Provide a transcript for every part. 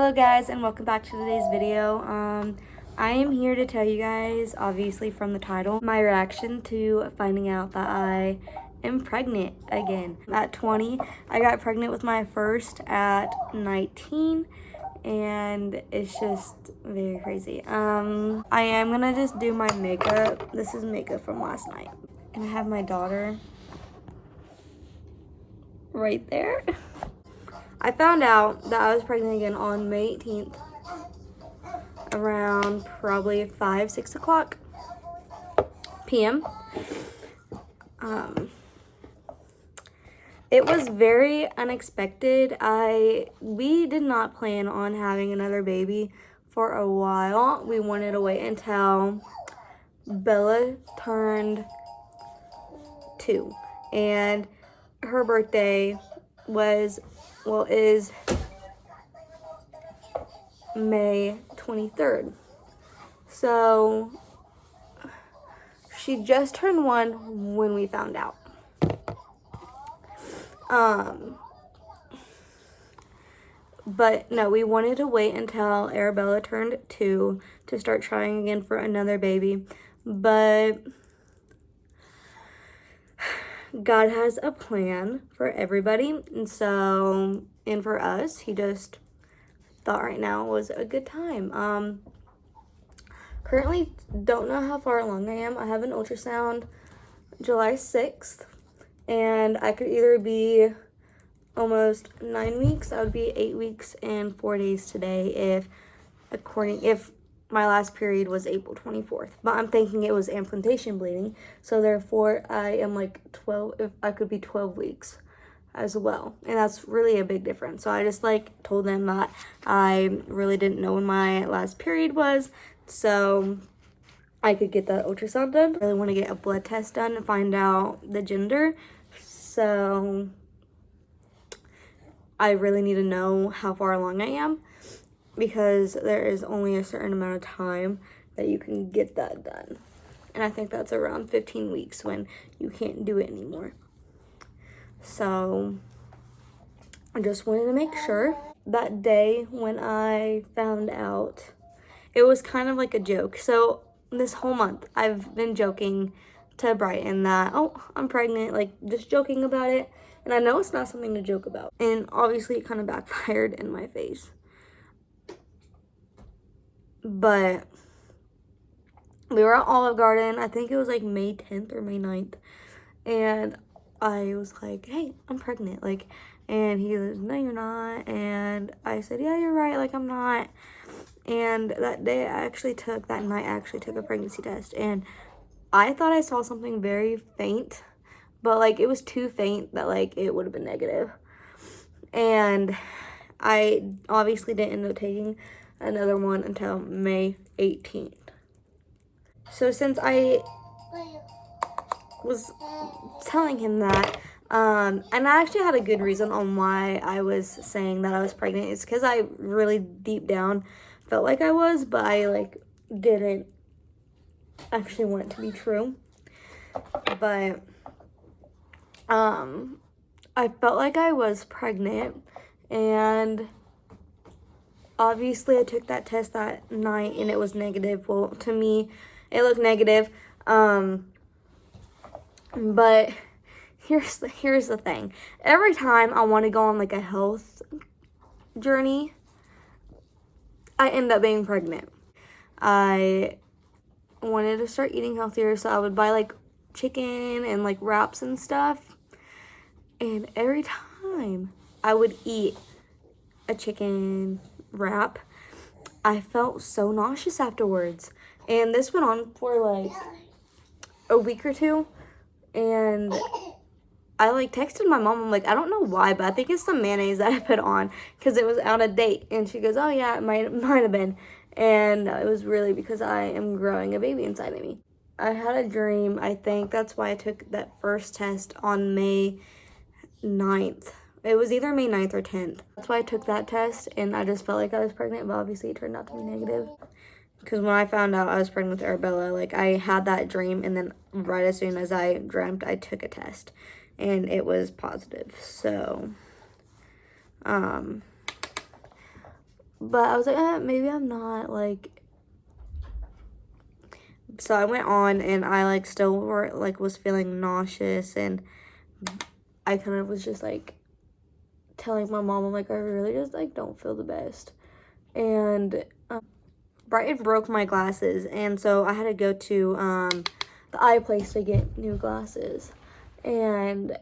Hello guys, and welcome back to today's video. I am here to tell you guys, obviously from the title, my reaction to finding out that I am pregnant again. At 20, I got pregnant with my first at 19, and it's just very crazy. I am gonna just do my makeup. This is makeup from last night. And I have my daughter right there. I found out that I was pregnant again on May 18th around probably 5-6 o'clock p.m. It was very unexpected. We did not plan on having another baby for a while. We wanted to wait until Bella turned 2, and her birthday is May 23rd. So she just turned 1 when we found out. But no, we wanted to wait until Arabella turned 2 to start trying again for another baby. But God has a plan for everybody, and for us, he just thought right now was a good time. Currently don't know how far along I am. I have an ultrasound July 6th, and I could either be almost 9 weeks. I would be 8 weeks and 4 days today if my last period was April 24th. But I'm thinking it was implantation bleeding, so therefore I am like 12, if I could be 12 weeks as well. And that's really a big difference. So I just told them that I really didn't know when my last period was, so I could get that ultrasound done. I really want to get a blood test done and find out the gender. So I really need to know how far along I am, because there is only a certain amount of time that you can get that done. And I think that's around 15 weeks when you can't do it anymore. So I just wanted to make sure. That day when I found out, it was kind of like a joke. So this whole month I've been joking to Brighton that, oh, I'm pregnant, just joking about it. And I know it's not something to joke about. And obviously it kind of backfired in my face. But we were at Olive Garden. I think it was May 10th or May 9th. And I was like, hey, I'm pregnant. And he was, no, you're not. And I said, yeah, you're right. I'm not. And that night I actually took a pregnancy test. And I thought I saw something very faint. But, it was too faint that, it would have been negative. And I obviously didn't end up taking another one until May 18th. So since I was telling him that, and I actually had a good reason on why I was saying that I was pregnant. It's because I really deep down felt like I was, but I didn't actually want it to be true. But I felt like I was pregnant, and obviously I took that test that night and it was negative. Well, to me, it looked negative. But here's the thing. Every time I want to go on a health journey, I end up being pregnant. I wanted to start eating healthier, so I would buy chicken and wraps and stuff. And every time I would eat a chicken wrap, I felt so nauseous afterwards. And this went on for a week or two. And I texted my mom. I'm I don't know why, but I think it's the mayonnaise that I put on because it was out of date. And she goes, oh yeah, it might have been. And it was really because I am growing a baby inside of me. I had a dream. I think that's why I took that first test on May 9th. It was either May 9th or 10th. That's why I took that test, and I just felt like I was pregnant, but obviously it turned out to be negative. Because when I found out I was pregnant with Arabella, I had that dream, and then right as soon as I dreamt, I took a test, and it was positive. So, But I was like, maybe I'm not, like. So I went on, and I, like, still was feeling nauseous, and I kind of was just, like, telling my mom, I'm like, I really just, like, don't feel the best. And Brighton broke my glasses, and so I had to go to the eye place to get new glasses. And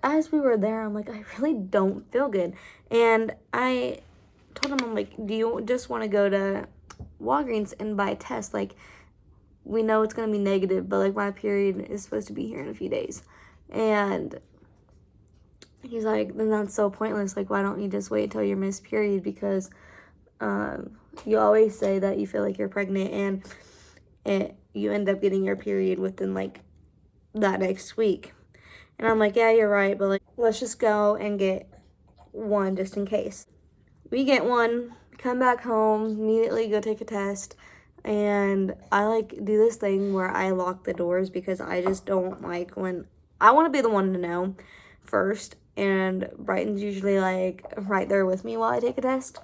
as we were there, I'm like, I really don't feel good. And I told him, I'm like, do you just want to go to Walgreens and buy a test? Like, we know it's going to be negative, but, like, my period is supposed to be here in a few days. And he's like, then that's so pointless. Like, why don't you just wait until your missed period? Because you always say that you feel like you're pregnant, and you end up getting your period within, like, that next week. And I'm like, yeah, you're right, but, like, let's just go and get one just in case. We get one, come back home, immediately go take a test, and I, like, do this thing where I lock the doors because I just don't like when I want to be the one to know first, and Brighton's usually, like, right there with me while I take a test,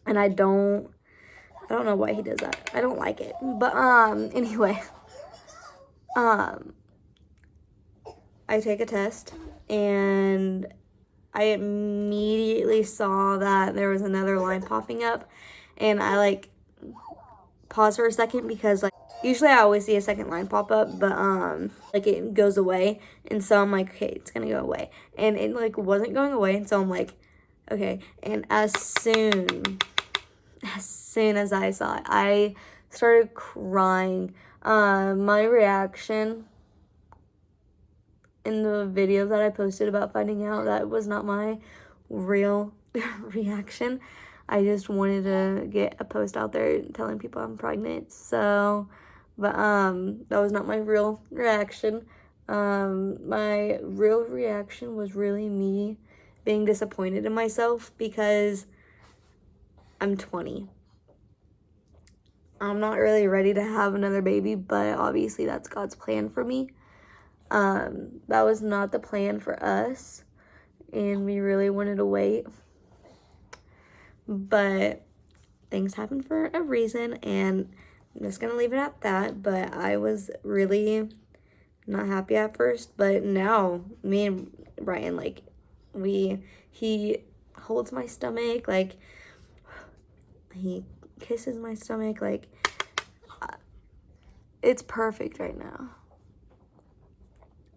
and I don't know why he does that. I don't like it, but anyway, I take a test, and I immediately saw that there was another line popping up, and I, like, paused for a second because, like, usually I always see a second line pop up, but like, it goes away, and so I'm like, okay, it's gonna go away, and it, like, wasn't going away, and so I'm like, okay. And as soon as I saw it, I started crying. My reaction in the video that I posted about finding out, that was not my real reaction. I just wanted to get a post out there telling people I'm pregnant. So, but that was not my real reaction. My real reaction was really me being disappointed in myself because I'm 20. I'm not really ready to have another baby, but obviously that's God's plan for me. That was not the plan for us, and we really wanted to wait, but things happen for a reason, and I'm just gonna leave it at that. But I was really not happy at first, but now me and Brian, like, he holds my stomach, like, he kisses my stomach, like, it's perfect right now.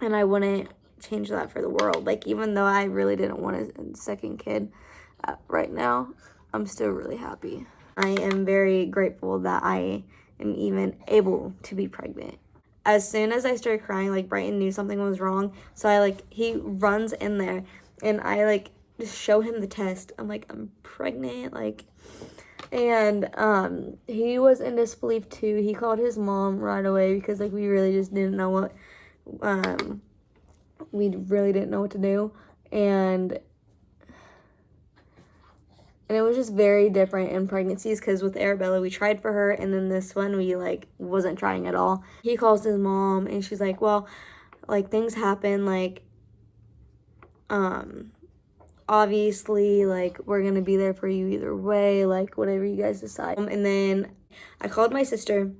And I wouldn't change that for the world. Like, even though I really didn't want a second kid right now, I'm still really happy. I am very grateful that I am even able to be pregnant. As soon as I started crying, like, Brighton knew something was wrong. So I, like, he runs in there, and I, like, just show him the test. I'm like, I'm pregnant, like, and he was in disbelief too. He called his mom right away because, like, we really just didn't know what we really didn't know what to do, and it was just very different in pregnancies, because with Arabella we tried for her, and then this one we, like, wasn't trying at all. He calls his mom, and she's like, well, like, things happen, like, obviously, like, we're gonna be there for you either way, like, whatever you guys decide. And then I called my sister,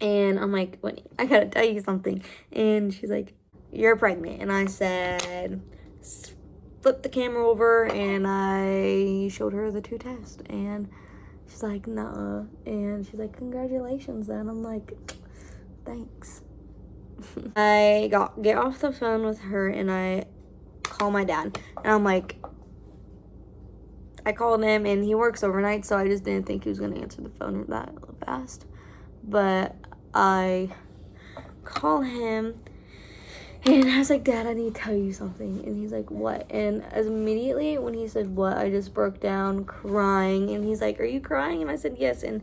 and I'm like, wait, I gotta tell you something. And she's like, you're pregnant. And I said, flip the camera over, and I showed her the 2 tests. And she's like, nah. And she's like, congratulations then. I'm like, thanks. I get off the phone with her, and I call my dad. And I'm like, I called him, and he works overnight, so I just didn't think he was going to answer the phone that fast. But I call him, and I was like, Dad, I need to tell you something. And he's like, what? And as immediately when he said what, I just broke down crying. And he's like, are you crying? And I said, yes. And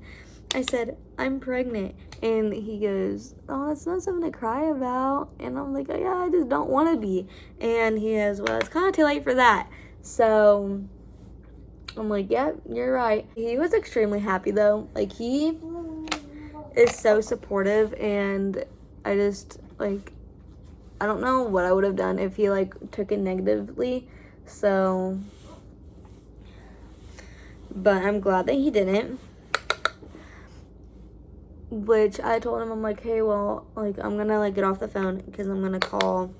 I said, I'm pregnant. And he goes, oh, that's not something to cry about. And I'm like, oh, yeah, I just don't want to be. And he goes, well, it's kind of too late for that. So I'm like, yeah, you're right. He was extremely happy, though. Like, he is so supportive, and I just, like, I don't know what I would have done if he, like, took it negatively. So but I'm glad that he didn't. Which I told him, I'm like, hey, well, like, I'm gonna like get off the phone because I'm gonna call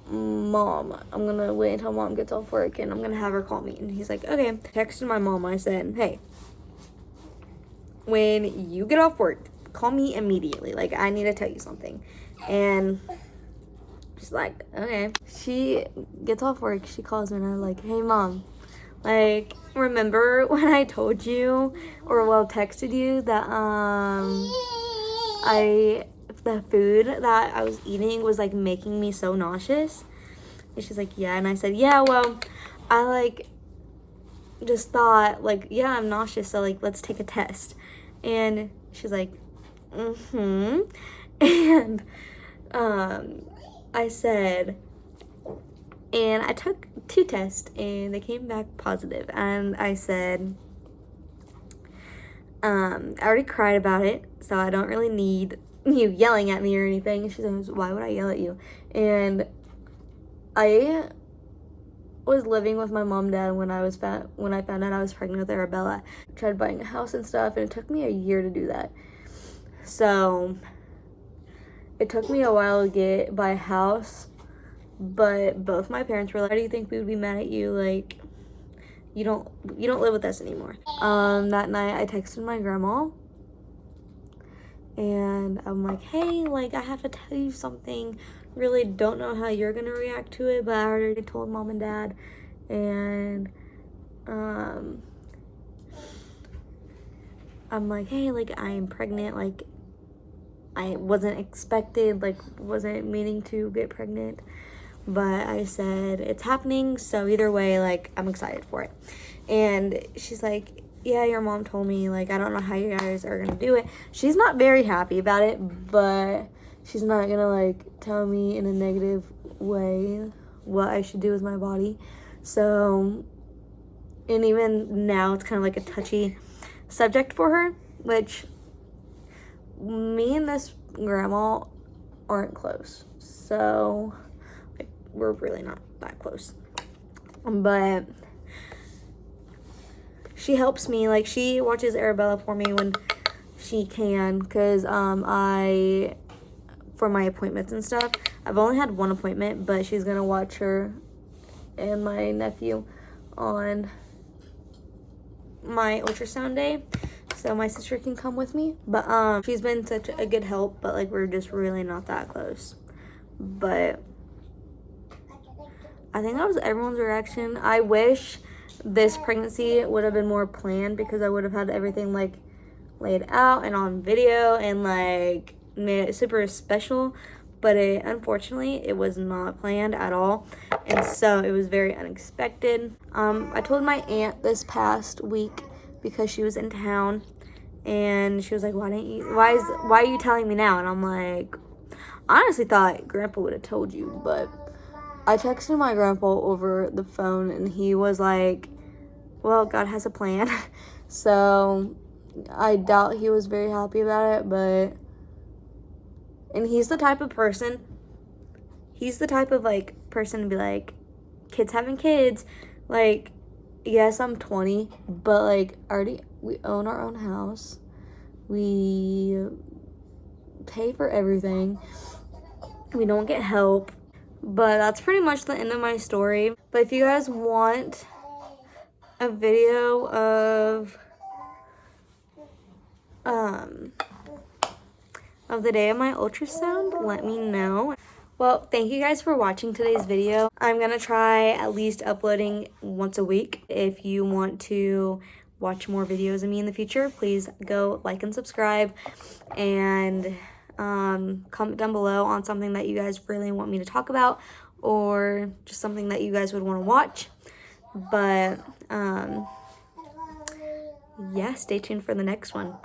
Mom. I'm gonna wait until Mom gets off work and I'm gonna have her call me. And he's like, okay. Texted my mom. I said, hey, when you get off work, call me immediately. Like, I need to tell you something. And she's like, okay. She gets off work. She calls me and I'm like, hey, Mom. Like, remember when I told you, or well, texted you that the food that I was eating was like making me so nauseous? And she's like, yeah. And I said, yeah, well, I like just thought like, yeah, I'm nauseous, so like let's take a test. And she's like, mm-hmm. And I said, and I took 2 tests and they came back positive. And I said, I already cried about it, so I don't really need you yelling at me or anything. And she says, why would I yell at you? And I was living with my mom and dad when I found out I was pregnant with Arabella. I tried buying a house and stuff, and it took me a year to do that. So it took me a while to buy a house. But both my parents were like, why do you think we would be mad at you? Like, you don't live with us anymore. That night I texted my grandma and I'm like, hey, like, I have to tell you something. Really don't know how you're gonna react to it, but I already told Mom and Dad. And I'm like, hey, like, I am pregnant. Like, I wasn't expected, like, wasn't meaning to get pregnant. But I said, it's happening, so either way, like, I'm excited for it. And she's like, yeah, your mom told me, like, I don't know how you guys are gonna do it. She's not very happy about it, but she's not gonna, like, tell me in a negative way what I should do with my body. So, and even now, it's kind of like a touchy subject for her, which me and this grandma aren't close. So we're really not that close, but she helps me. Like, she watches Arabella for me when she can, because for my appointments and stuff, I've only had 1 appointment, but she's gonna watch her and my nephew on my ultrasound day, so my sister can come with me. But she's been such a good help, but like, we're just really not that close. But I think that was everyone's reaction. I wish this pregnancy would have been more planned, because I would have had everything like laid out and on video and like made it super special. But unfortunately, it was not planned at all, and so it was very unexpected. I told my aunt this past week because she was in town, and she was like, why are you telling me now? And I'm like, I honestly thought Grandpa would have told you, but I texted my grandpa over the phone, and he was like, well, God has a plan. So I doubt he was very happy about it, but, and he's the type of like person to be like, kids having kids, like, yes, I'm 20, but like, we own our own house, we pay for everything, we don't get help. But that's pretty much the end of my story. But if you guys want a video of the day of my ultrasound, let me know. Well, thank you guys for watching today's video. I'm gonna try at least uploading once a week. If you want to watch more videos of me in the future, please go like and subscribe, and comment down below on something that you guys really want me to talk about, or just something that you guys would want to watch. But yeah, stay tuned for the next one.